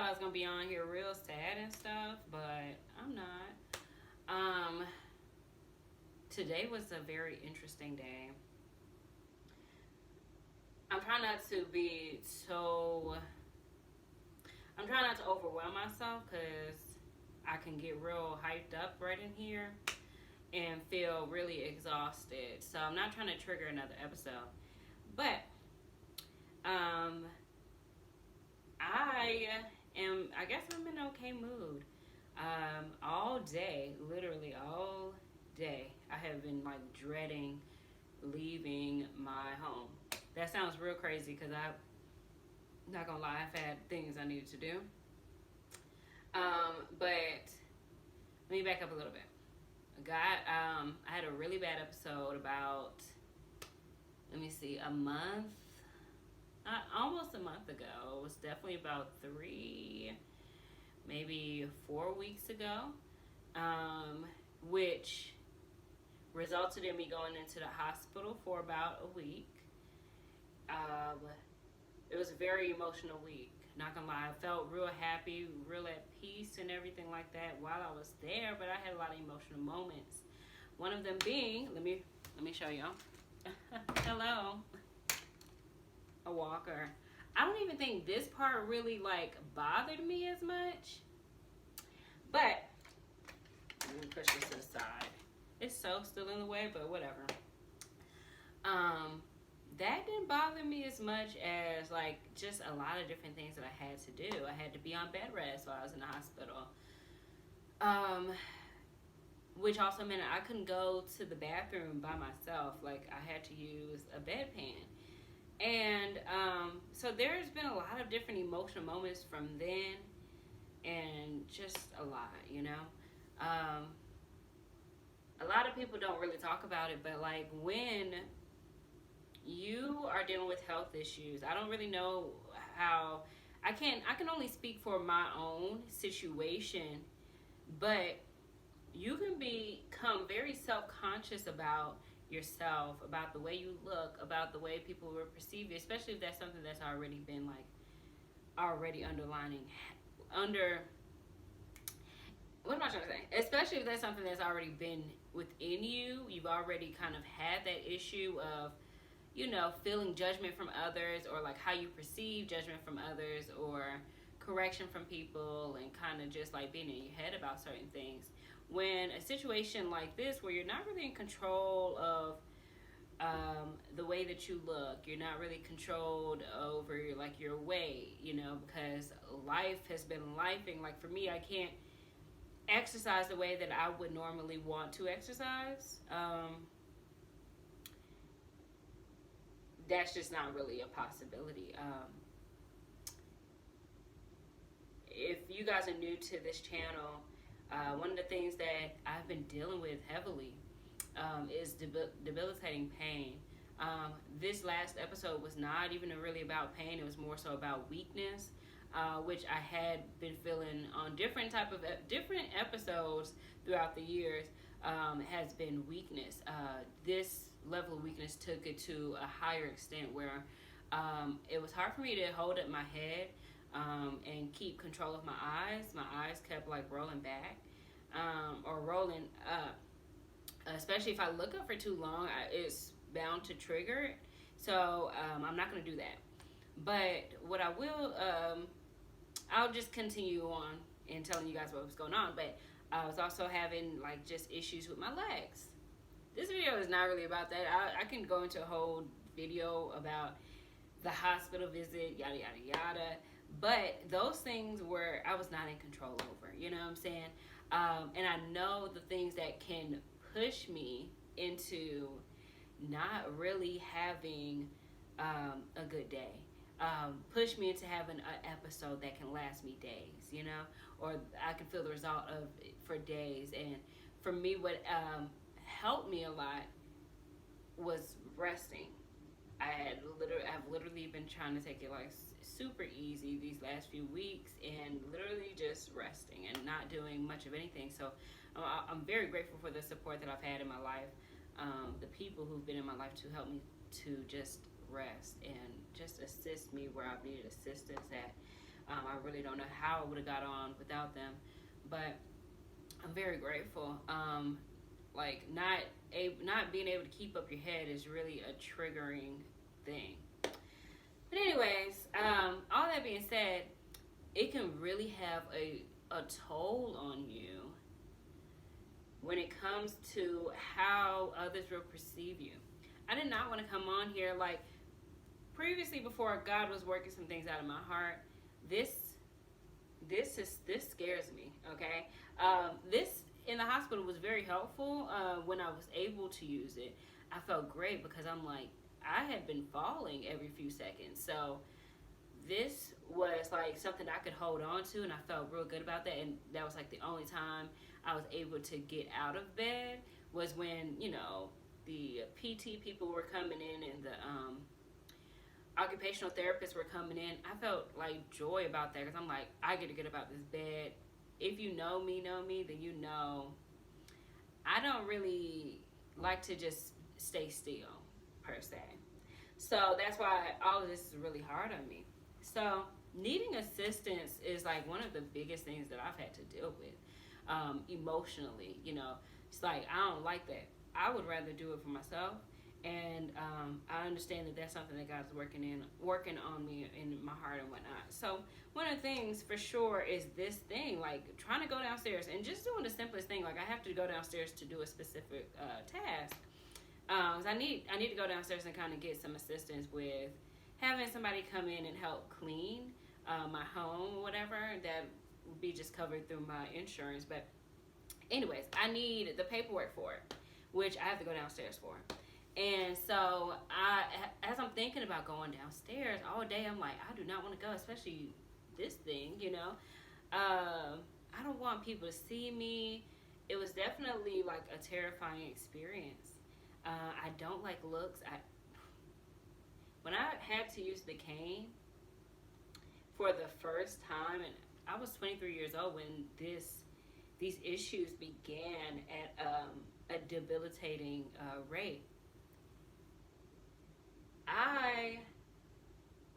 I was gonna be on here real sad and stuff, but I'm not. Today was a very interesting day. I'm trying not to be so. I'm trying not to overwhelm myself because I can get real hyped up right in here and feel really exhausted. So I'm not trying to trigger another episode, but um, I am. I guess I'm in an okay mood. All day, literally all day, I have been like dreading leaving my home. That sounds real crazy because I'm not gonna lie, I've had things I needed to do. But let me back up a little bit. I had a really bad episode about, let me see, a month, almost a month ago. It was definitely about maybe 4 weeks ago, which resulted in me going into the hospital for about a week. Um, it was a very emotional week. Not gonna lie, I felt real happy, real at peace, and everything like that while I was there. But I had a lot of emotional moments. One of them being, let me show y'all. Hello, a walker. I don't even think this part really like bothered me as much, but let me push this to the side. It's so still in the way, but whatever. That didn't bother me as much as like just a lot of different things that I had to do. I had to be on bed rest while I was in the hospital. Which also meant I couldn't go to the bathroom by myself. Like I had to use a bedpan. And so there's been a lot of different emotional moments from then and just a lot, you know. A lot of people don't really talk about it, but like when you are dealing with health issues, I don't really know how I can only speak for my own situation, but you can become very self-conscious about yourself, about the way you look, about the way people will perceive you, especially if that's something that's already been like already under what am I trying to say? Especially if that's something that's already been within you, you've already kind of had that issue of, you know, feeling judgment from others or like how you perceive judgment from others or correction from people and kind of just like being in your head about certain things. When a situation like this where you're not really in control of the way that you look, you're not really controlled over like your weight, you know, because life has been lifing. Like for me, I can't exercise the way that I would normally want to exercise. That's just not really a possibility. If you guys are new to this channel, one of the things that I've been dealing with heavily is debilitating pain. This last episode was not even really about pain. It was more so about weakness, which I had been feeling on different episodes throughout the years. Has been weakness. This level of weakness took it to a higher extent where it was hard for me to hold up my head and keep control of my eyes. My eyes kept like rolling back or rolling up. Especially if I look up for too long, it's bound to trigger it. So I'm not going to do that. But what I will, I'll just continue on and telling you guys what was going on. But I was also having like just issues with my legs. This video is not really about that. I can go into a whole video about the hospital visit, yada, yada, yada. But those things were, I was not in control over, you know what I'm saying? And I know the things that can push me into not really having a good day. Push me into having an episode that can last me days, you know? Or I can feel the result of it for days. And for me, what helped me a lot was resting. I've literally been trying to take it like super easy these last few weeks and literally just resting and not doing much of anything. So I'm very grateful for the support that I've had in my life, the people who've been in my life to help me to just rest and just assist me where I've needed assistance at. I really don't know how I would have got on without them, but I'm very grateful. Like not being able to keep up your head is really a triggering thing. But anyways, all that being said, it can really have a toll on you when it comes to how others will perceive you. I did not want to come on here like previously before God was working some things out of my heart. This scares me. Okay, this in the hospital was very helpful when I was able to use it. I felt great because I'm like I had been falling every few seconds, so this was like something I could hold on to, and I felt real good about that. And that was like the only time I was able to get out of bed was when the PT people were coming in and the occupational therapists were coming in. I felt like joy about that because I'm like, I get to get about this bed. If you know me, then you know I don't really like to just stay still per se. So that's why all of this is really hard on me. So needing assistance is like one of the biggest things that I've had to deal with emotionally. It's like I don't like that. I would rather do it for myself, and I understand that that's something that God's working on me in my heart and whatnot. So one of the things for sure is this thing, like trying to go downstairs and just doing the simplest thing. Like I have to go downstairs to do a specific task. So I need to go downstairs and kind of get some assistance with having somebody come in and help clean my home or whatever. That would be just covered through my insurance. But anyways, I need the paperwork for it, which I have to go downstairs for. And so as I'm thinking about going downstairs all day, I'm like, I do not want to go, especially this thing, I don't want people to see me. It was definitely like a terrifying experience. I don't like looks. When I had to use the cane for the first time, and I was 23 years old when these issues began at a debilitating rate. I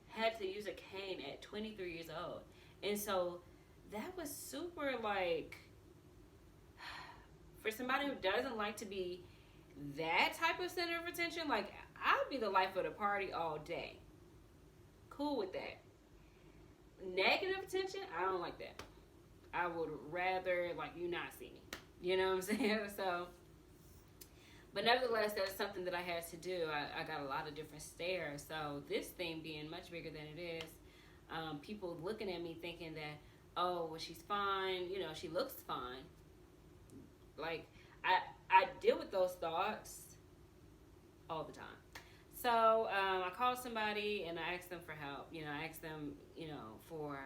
had to use a cane at 23 years old, and so that was super like for somebody who doesn't like to be that type of center of attention, like I'll be the life of the party all day. Cool with that. Negative attention, I don't like that. I would rather like you not see me. You know what I'm saying? So, but nevertheless, that's something that I had to do. I got a lot of different stares. So this thing being much bigger than it is, people looking at me thinking that, oh, well, she's fine. She looks fine. Like I deal with those thoughts all the time. So I called somebody and I asked them for help. I asked them, for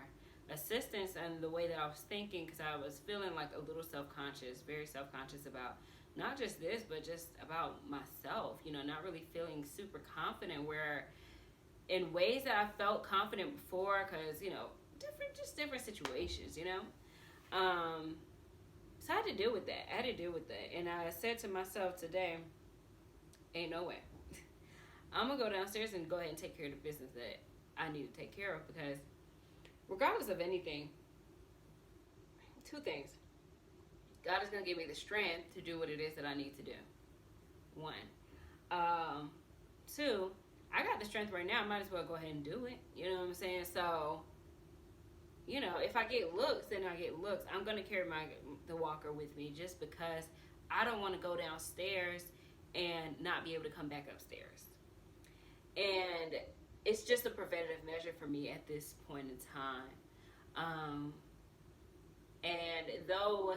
assistance and the way that I was thinking, because I was feeling like a little self-conscious, very self-conscious about not just this, but just about myself, not really feeling super confident where in ways that I felt confident before, because, different situations, So I had to deal with that. And I said to myself today, ain't no way. I'm going to go downstairs and go ahead and take care of the business that I need to take care of, because regardless of anything, two things. God is going to give me the strength to do what it is that I need to do. One. Two, I got the strength right now. I might as well go ahead and do it. You know what I'm saying? So, if I get looks, then I get looks. I'm going to carry the walker with me just because I don't want to go downstairs and not be able to come back upstairs. And it's just a preventative measure for me at this point in time. And though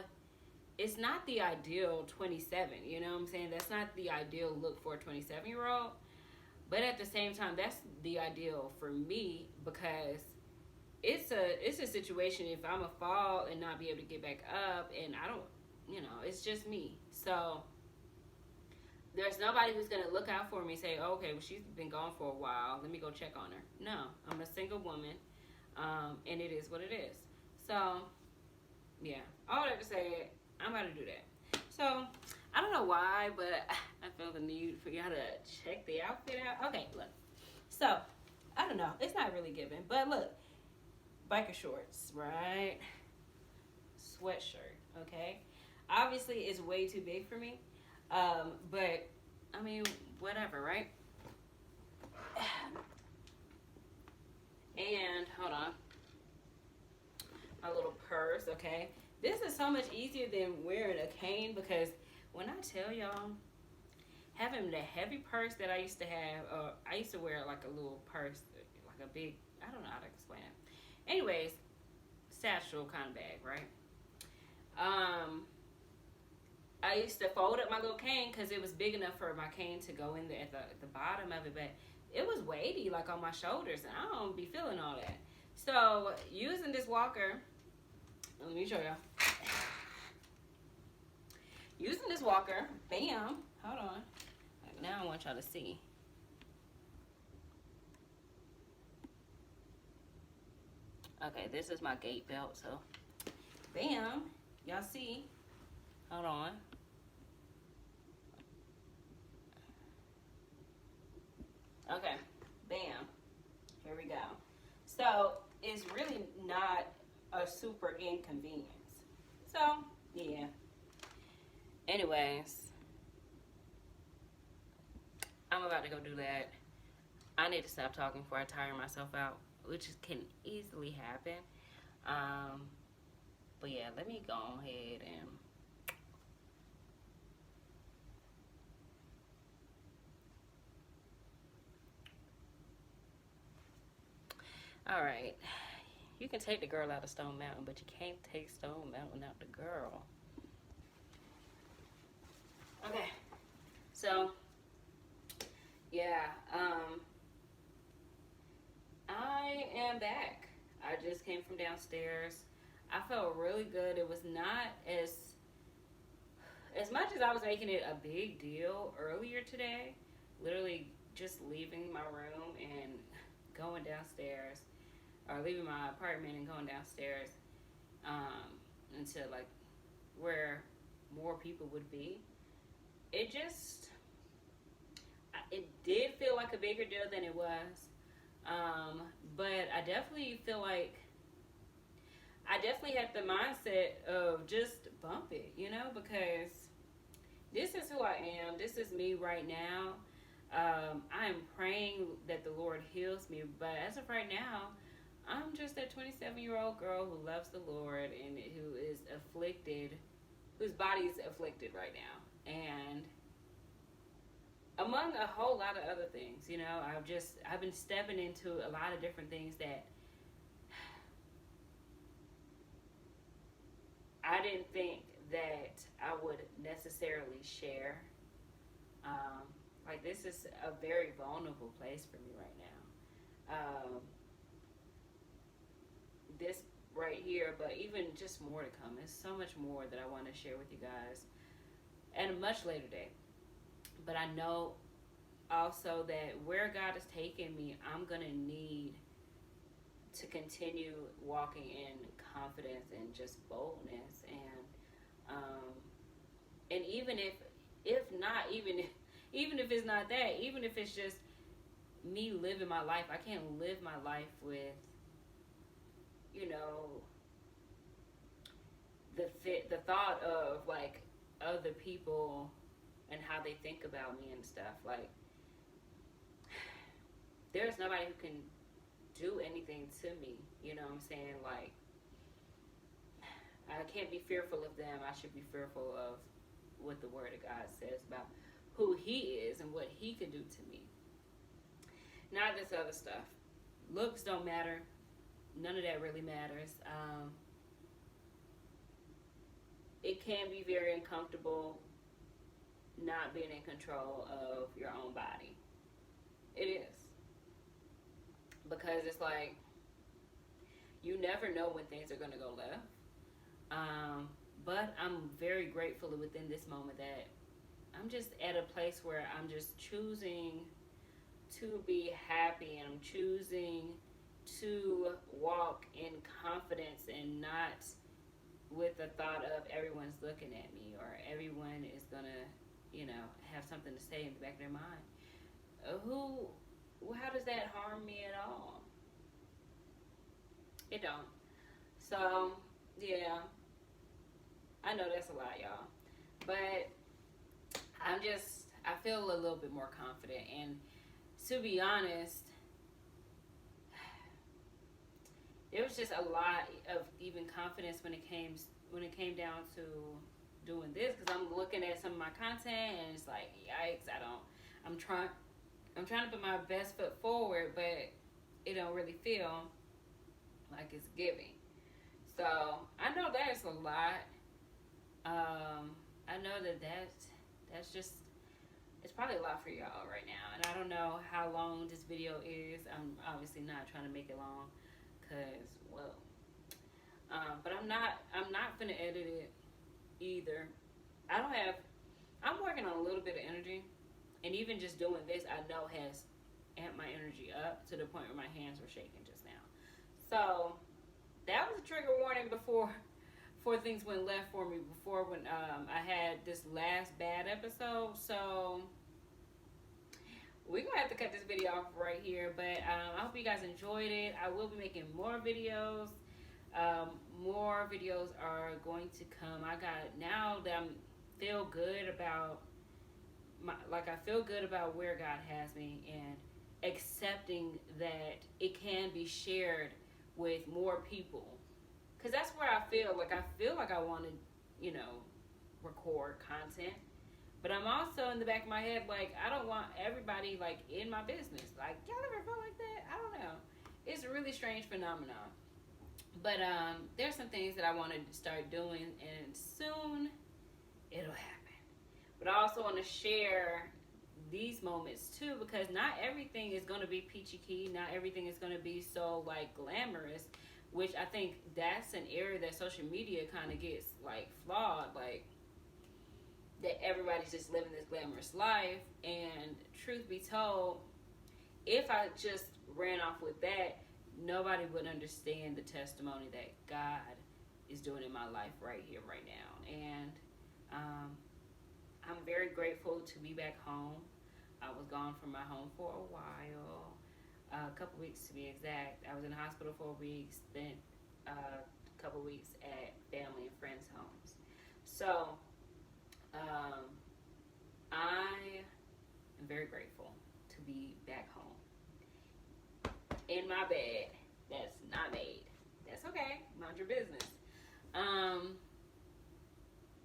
it's not the ideal 27, you know what I'm saying? That's not the ideal look for a 27-year-old. But at the same time, that's the ideal for me, because it's a situation if I'm a fall and not be able to get back up, and I don't, it's just me. So there's nobody who's going to look out for me and say, oh, okay, well, she's been gone for a while. Let me go check on her. No, I'm a single woman, and it is what it is. So, yeah, all that to say, I'm going to do that. So, I don't know why, but I feel the need for y'all to check the outfit out. Okay, look. So, I don't know. It's not really given. But look, biker shorts, right? Sweatshirt, okay? Obviously, it's way too big for me, but I mean, whatever, right? And hold on, my little purse, okay? This is so much easier than wearing a cane because when I tell y'all, having the heavy purse that I used to have, I used to wear like a little purse, like a big, I don't know how to explain it. Anyways, satchel kind of bag, right? Um, I used to fold up my little cane because it was big enough for my cane to go in there at the bottom of it, but it was weighty, like on my shoulders, and I don't be feeling all that. So using this walker, let me show y'all. Using this walker, bam, hold on. Now I want y'all to see. Okay, this is my gait belt, so bam, y'all see. Hold on. Okay, bam. Here we go. So it's really not a super inconvenience. So yeah. Anyways, I'm about to go do that. I need to stop talking before I tire myself out, which can easily happen. Um, but yeah, let me go ahead and. All right. You can take the girl out of Stone Mountain, but you can't take Stone Mountain out the girl. Okay. So, yeah. I am back. I just came from downstairs. I felt really good. It was not as much as I was making it a big deal earlier today. Literally just leaving my room and going downstairs, or leaving my apartment and going downstairs into like where more people would be. It just it did feel like a bigger deal than it was, but I definitely feel like I definitely had the mindset of just bump it, because this is who I am. This is me right now. I am praying that the Lord heals me, but as of right now, I'm just a 27-year-old girl who loves the Lord and who is afflicted, whose body is afflicted right now. And among a whole lot of other things, I've been stepping into a lot of different things that I didn't think that I would necessarily share. Like, this is a very vulnerable place for me right now. This right here, but even just more to come. There's so much more that I want to share with you guys at a much later date. But I know also that where God is taking me, I'm going to need to continue walking in confidence and just boldness. And even if not, even if it's not that, even if it's just me living my life, I can't live my life with, the thought of like other people and how they think about me and stuff. Like, there's nobody who can do anything to me. You know what I'm saying? Like, I can't be fearful of them. I should be fearful of what the Word of God says about who He is and what He can do to me. Not this other stuff. Looks don't matter. None of that really matters. It can be very uncomfortable not being in control of your own body. It is. Because it's like, you never know when things are going to go left. But I'm very grateful within this moment that I'm just at a place where I'm just choosing to be happy, and I'm choosing to walk in confidence and not with the thought of everyone's looking at me or everyone is gonna, have something to say in the back of their mind. How does that harm me at all? It don't. So, yeah, I know that's a lot, y'all. But I feel a little bit more confident. And to be honest, there was just a lot of even confidence when it came down to doing this, because I'm looking at some of my content and it's like, yikes, I'm trying to put my best foot forward, but it don't really feel like it's giving. So I know that's a lot. I know that's just, it's probably a lot for y'all right now, and I don't know how long this video is. I'm obviously not trying to make it long, cause well, but I'm not gonna edit it either. I don't have. I'm working on a little bit of energy, and even just doing this, I know has amped my energy up to the point where my hands were shaking just now. So that was a trigger warning before things went left for me. Before when I had this last bad episode. So we're gonna have to cut this video off right here. But I hope you guys enjoyed it. I will be making more videos. More videos are going to come. I got, now that I'm feel good about I feel good about where God has me, and accepting that it can be shared with more people, because that's where I feel like I want to, record content, but I'm also in the back of my head like, I don't want everybody like in my business. Like, y'all ever feel like that? I don't know. It's a really strange phenomenon. But there's some things that I want to start doing, and soon it'll happen. But I also want to share these moments too, because not everything is going to be peachy keen. Not everything is going to be so like glamorous, which I think that's an area that social media kind of gets like flawed. Like, that everybody's just living this glamorous life, and truth be told, if I just ran off with that, nobody would understand the testimony that God is doing in my life right here, right now. And I'm very grateful to be back home. I was gone from my home for a while, a couple weeks to be exact. I was in the hospital for a week, spent a couple weeks at family and friends' homes. So I am very grateful to be back home in my bed that's not made. That's okay. Mind your business.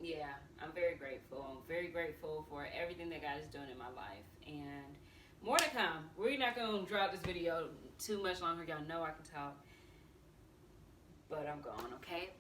Yeah, I'm very grateful. I'm very grateful for everything that God is doing in my life, and more to come. We're not going to drop this video too much longer. Y'all know I can talk, but I'm going, okay?